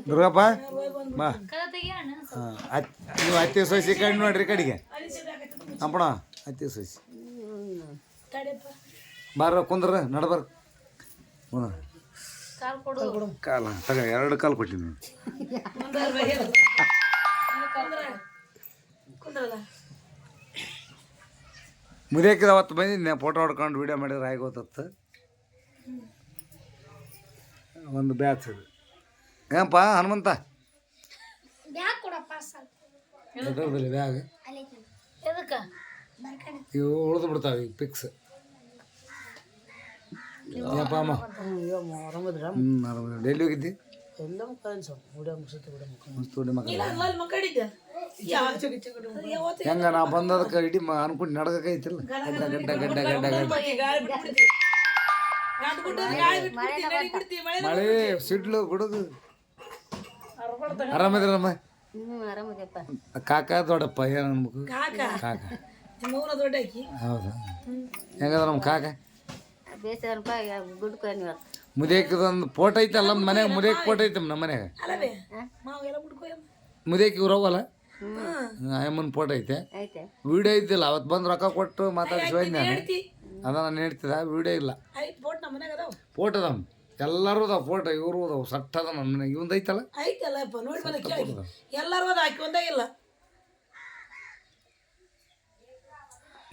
ದುರ್ಗಪ್ಪ ಬಾ ನೀವು ಹತ್ತಿ ಸೋಸಿ ಕಡೆ ನೋಡ್ರಿ ಕಡೆಗೆ ಅಪ್ಪಣ ಹತ್ತಿ ಸೋಸಿ ಬಾರ ಕುಂದ್ರ ನಡ್ಬಾರ ಕಾಲ ತಗ 2 ಕಾಲು ಕೊಟ್ಟಿನಿ ಮುದಿಯಾಕಿದ ಅವತ್ತು ಬಂದಿದ್ದೆ ಫೋಟೋ ಹೊಡ್ಕೊಂಡು ವೀಡಿಯೋ ಮಾಡಿದ್ರೆ ಆಗಿ ಗೊತ್ತತ್ತು ಒಂದು ಬ್ಯಾಚ್ ಅದು ಏನಪ್ಪ ಹನುಮಂತ ಬ್ಯಾಗ್ ಇವು ಉಳಿದು ಬಿಡ್ತಾವೆ ಈಗ ಪಿಕ್ಸ್ ಏನಪ್ಪ ಅಮ್ಮ ಡೆಲ್ಲಿ ಹೋಗಿದ್ದಿ ಹೆಂಗ ನಾ ಬಂದದಕ್ಕೆ ಇಡೀ ಅನ್ಕೊಂಡು ನಡ್ಕೈತಿಲ್ಲ ಗಡ್ಡ ಗಡ್ಡ ಗಡ್ಡ ಗಡ್ಡ ಮಳೆ ಸಿಡ್ಲು ಗುಡುಗು ಆರಾಮದಿರಮ್ಮ ಕಾಕ ದೊಡ್ಡಪ್ಪ ಏನು ಅನ್ಬೇಕು ಕಾಕ ಹೌದಾ ಹೆಂಗದ ನಮ್ಮ ಕಾಕ ಮುದಿಯಕ್ಕದೊಂದು ಫೋಟೋ ಐತಲ್ಲ ನಮ್ಮ ಮನ್ಯಾಗ ಮುದಿಯಕ್ಕೆ ಫೋಟೋ ಐತೆ ನಮ್ಮ ಮನ್ಯಾಗ ಮುದಿಯಕ್ಕೆ ಇವ್ರು ಹೋಗಲ್ಲ ಅಮ್ಮನ ಫೋಟೋ ಐತೆ ವಿಡಿಯೋ ಇದ್ದಿಲ್ಲ ಅವತ್ತು ಬಂದು ರೊಕ್ಕ ಕೊಟ್ಟು ಮಾತಾಡಿಸಿ ನಾನು ಅದ ನಾನು ಹೇಳ್ತಿದ್ದ ವಿಡಿಯೋ ಇಲ್ಲ ಫೋಟೋ ಅದಾವ ಎಲ್ಲರೂ ಅದಾವ ಫೋಟೋ ಇವರು ಅದಾವ ಸಟ್ಟ ಅದ ನನ್ನ ಮನೆಗೆ ಇವಂದು ಐತಲ್ಲ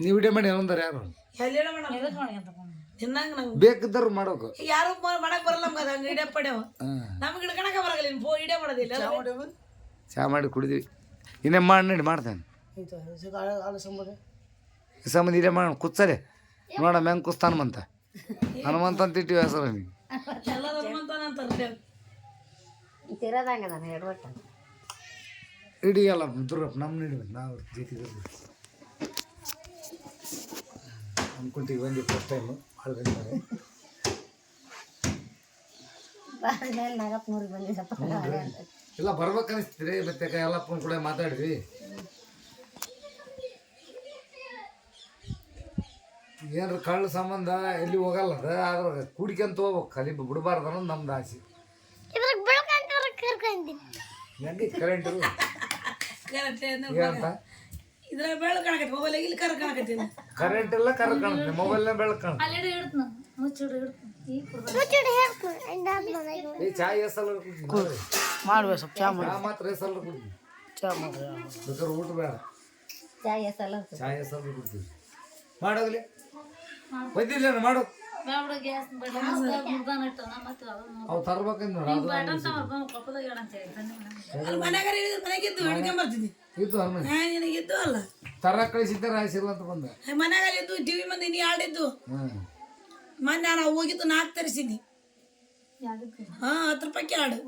ನೀವು ವಿಡಿಯೋ ಮಾಡಿ ಅಂದಾರ ಯಾರು ಬೇಕಿದ್ದರು ಮಾಡೋಕು ಯಾರು ಮಾಡಕ್ ಬರಲ್ಲ ವಿಡಿಯೋ ಪಡೆವ ನಮ್ಗೆ ಹಿಡ್ಕಣಕ ಬರಲ್ಲ ವಿಡಿಯೋ ಮಾಡೋದಿಲ್ಲ ಚಾ ಮಾಡಿ ಕುಡಿದ್ವಿ ಇನ್ನೇ ಮಾಡಿ ಮಾಡ್ತೇನೆ ಸಂಬಂಧ ಇಲ್ಲೇ ಮಾಡೋಣ ಕುಚ್ಚರೆ ನೋಡ ಮ್ಯಾಂಗ ಕುಸ್ತ ಹನುಮಂತ ಹನುಮಂತ ಅಂತ ಇಟ್ಟಿವಿ ಹೆಸರು ನೀವು ಹಿಡಿಯಲ್ಲ ದುರ್ಗಪ್ಪ ನಮ್ಮ ಹಿಡಿಬೇಕು ನಾವು ಜೊತೆಗೆ ಅನ್ಕೊಂತೀವಿ ಬಂದು ಫಸ್ಟ್ ಟೈಮು ಭಾಳ ಇಲ್ಲ ಬರ್ಬೇಕು ಅನಿಸ್ತೀರಿ ಮತ್ತೆ ಎಲ್ಲಪ್ಪನ ಕೂಡ ಮಾತಾಡಿದ್ವಿ ಏನಾರ ಕಳ್ಳ ಸಂಬಂಧ ಎಲ್ಲಿ ಹೋಗಲ್ಲ ಅದ ಆದ್ರೆ ಕುಡಿಕಂತ ಹೋಗ್ಬೇಕು ಖಾಲಿ ಬಿಡಬಾರ್ದು ಅನ್ನೋದು ನಮ್ದು ಆಸೆ ಹೆಂಗೆ ಕರೆಂಟ್ ಏನಂತ ಇದ್ರ ಬೆಳಕು ಕಾಣಕತ್ತಿ ಮೊಬೈಲ್ ಇಲ್ಲಿ ಕರ ಕಾಣಕತ್ತೀನಿ ಕರೆಂಟ್ ಎಲ್ಲ ಕರ ಕಾಣುತ್ತೆ ಮೊಬೈಲ್ನ ಬೆಳಕು ಕಾಣುತ್ತೆ ಚಾ ಎಸಲ್ಲ ಮಾಡುವ ಸ್ವಲ್ಪ ಚಾ ಮಾತ್ರ ಎಸಲ್ಲ ಕುಡ್ತೀವಿ ಚಾ ಮಾತ್ರ ಬೇಕಾದ್ರೆ ಊಟ ಬೇಡ ಚಾ ಎಸಲ್ಲ ಕುಡ್ತೀವಿ ಮಾಡೋಗ್ಲಿ ಬಂದಿಲ್ಲ ಮಾಡು ಅವು ತರ್ಬೇಕಂದ್ ಇದ್ದು ಅಲ್ಲ ತರ ಕಳಿಸಿದ್ದಾರ ಆಯ್ಸಿಲ್ಲ ಅಂತ ಬಂದ ಮನ್ಯಾಗ ಇದ್ದು ಟಿವಿ ಮಂದಿ ನೀ ಆಡಿದ್ದು ಮೊನ್ನೆ ನಾನು ಹೋಗಿದ್ದು 4 ತರಿಸಿದ್ನಿ 10 ರೂಪಾಯಿಗೆ ಆಡು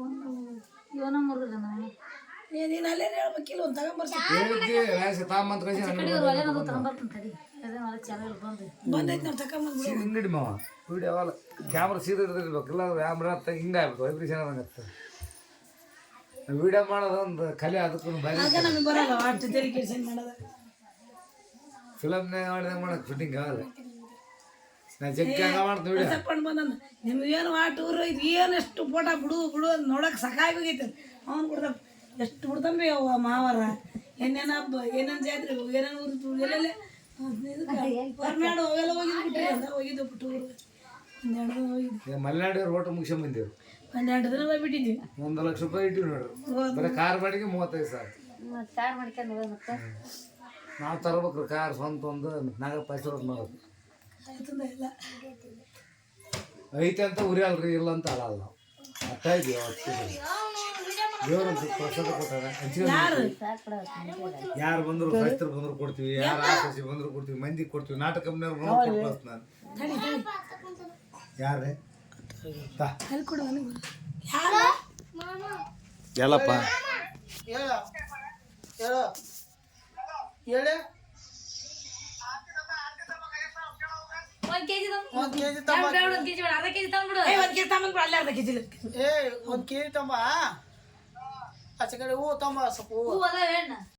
ನೀನು ಅಲ್ಲೇ ಹೇಳ್ಬೇಕಿಲ್ಲ ಒಂದು ತಗೊಂಬರ್ಸಿ ತಾಮಂತ ಬಂದೈತೆ ನಾವು ತಗೊಂಬಂದು ಹಿಂಗಡಿ ಮಾವ ವಿಡಿಯೋ ಅವಲ್ಲ ಕ್ಯಾಮ್ರಾ ಸೀದಾ ಹಿಡಿದಿರ್ಬೇಕು ಇಲ್ಲ ಕ್ಯಾಮ್ರಾ ಅಂತ ಹಿಂಗೆ ಆಗ್ಬೇಕು ವೈಬ್ರೇಷನ್ ಆದಂಗತ್ತೆ ವಿಡಿಯೋ ಮಾಡೋದೊಂದು ಕಲೆ ಅದಕ್ಕೂ ನಮಗೆ ಬರಲ್ಲ ಅಷ್ಟು ತೆರಿಗೆ ಮಾಡೋದು ಫಿಲಮ್ನಾಗ ಮಾಡಿದಾಗ ಮಾಡೋಕೆ ಶೂಟಿಂಗ್ ಆಗಲ್ಲ ನಾ ಜಗ್ಗ ಮಾಡ್ತೀನಿ ವಿಡಿಯೋ ತಕೊಂಡು ಬಂದ ನಿಮ್ಗೇನು ಟೂರ್ ಐತಿ ಏನಷ್ಟು ಫೋಟೋ ಬಿಡು ನೋಡೋಕೆ ಸಾಕಾಗೋಗೈತೆ ಅವ್ನು ಕೊಡ್ತಾನೆ ಎಷ್ಟು ಬಿಡ್ತಾನೆ ರೀ ಅವ ಮಾವರ ಏನೇನು ಹಬ್ಬ ಏನೇನು ಜಾತ್ರೆ ಏನೇನು ಊರು ಎಲ್ಲೆಲ್ಲ ಹೊರನಾಡು ಅವೆಲ್ಲ ಹೋಗಿದ್ಬಿಟ್ರಿ ಅಂತ ಹೋಗಿದ್ದು ಟೂರ್ 12 ದಿನ ಹೋಗಿದ್ವಿ ಮಲೆನಾಡಿಯವ್ರು ಓಟ ಮುಗಿಸ್ಕೊಂಡ್ ಬಂದೇವು 12 ದಿನ ಬಿಟ್ಟಿದ್ವಿ 1 ಲಕ್ಷ ರೂಪಾಯಿ ಇಟ್ಟಿವಿ ನೋಡ್ರಿ ಬರೀ ಕಾರ್ ಬಾಡಿಗೆ 35,000 ನಾವು ತರ್ಬೇಕ್ರಿ ಕಾರ್ ಸ್ವಂತ ಒಂದು ನಾಗಪ್ಪ ಹೆಸರು ಮಾಡೋದು ಐತೆ ಅಂತ ಉರಿ ಅಲ್ರಿ ಇಲ್ಲ ಅಂತ ಅಲ್ಲ ನಾವು ಅಟ್ಟ ಇದೀವಿ ಅವತ್ತು ದೇವ್ರಂತ ಪ್ರಸಾದ ಕೊಟ್ಟಾರ ಯಾರು ಬಂದ್ರು ಶಾಸ್ತ್ರ ಬಂದ್ರು ಕೊಡ್ತೀವಿ ಯಾರು ಆಸೆ ಬಂದ್ರು ಕೊಡ್ತೀವಿ ಮಂದಿ ಕೊಡ್ತೀವಿ ನಾಟಕ ಕೊಡ್ಬೋದು ನಾನು ಯಾರೇ ಎಲ್ಲಪ್ಪ $1 kg ತಮ್ಮ ಆಚೆ ಕಡೆ ಹೂ ತಮ್ಮ ಸ್ವಲ್ಪ ಹೂ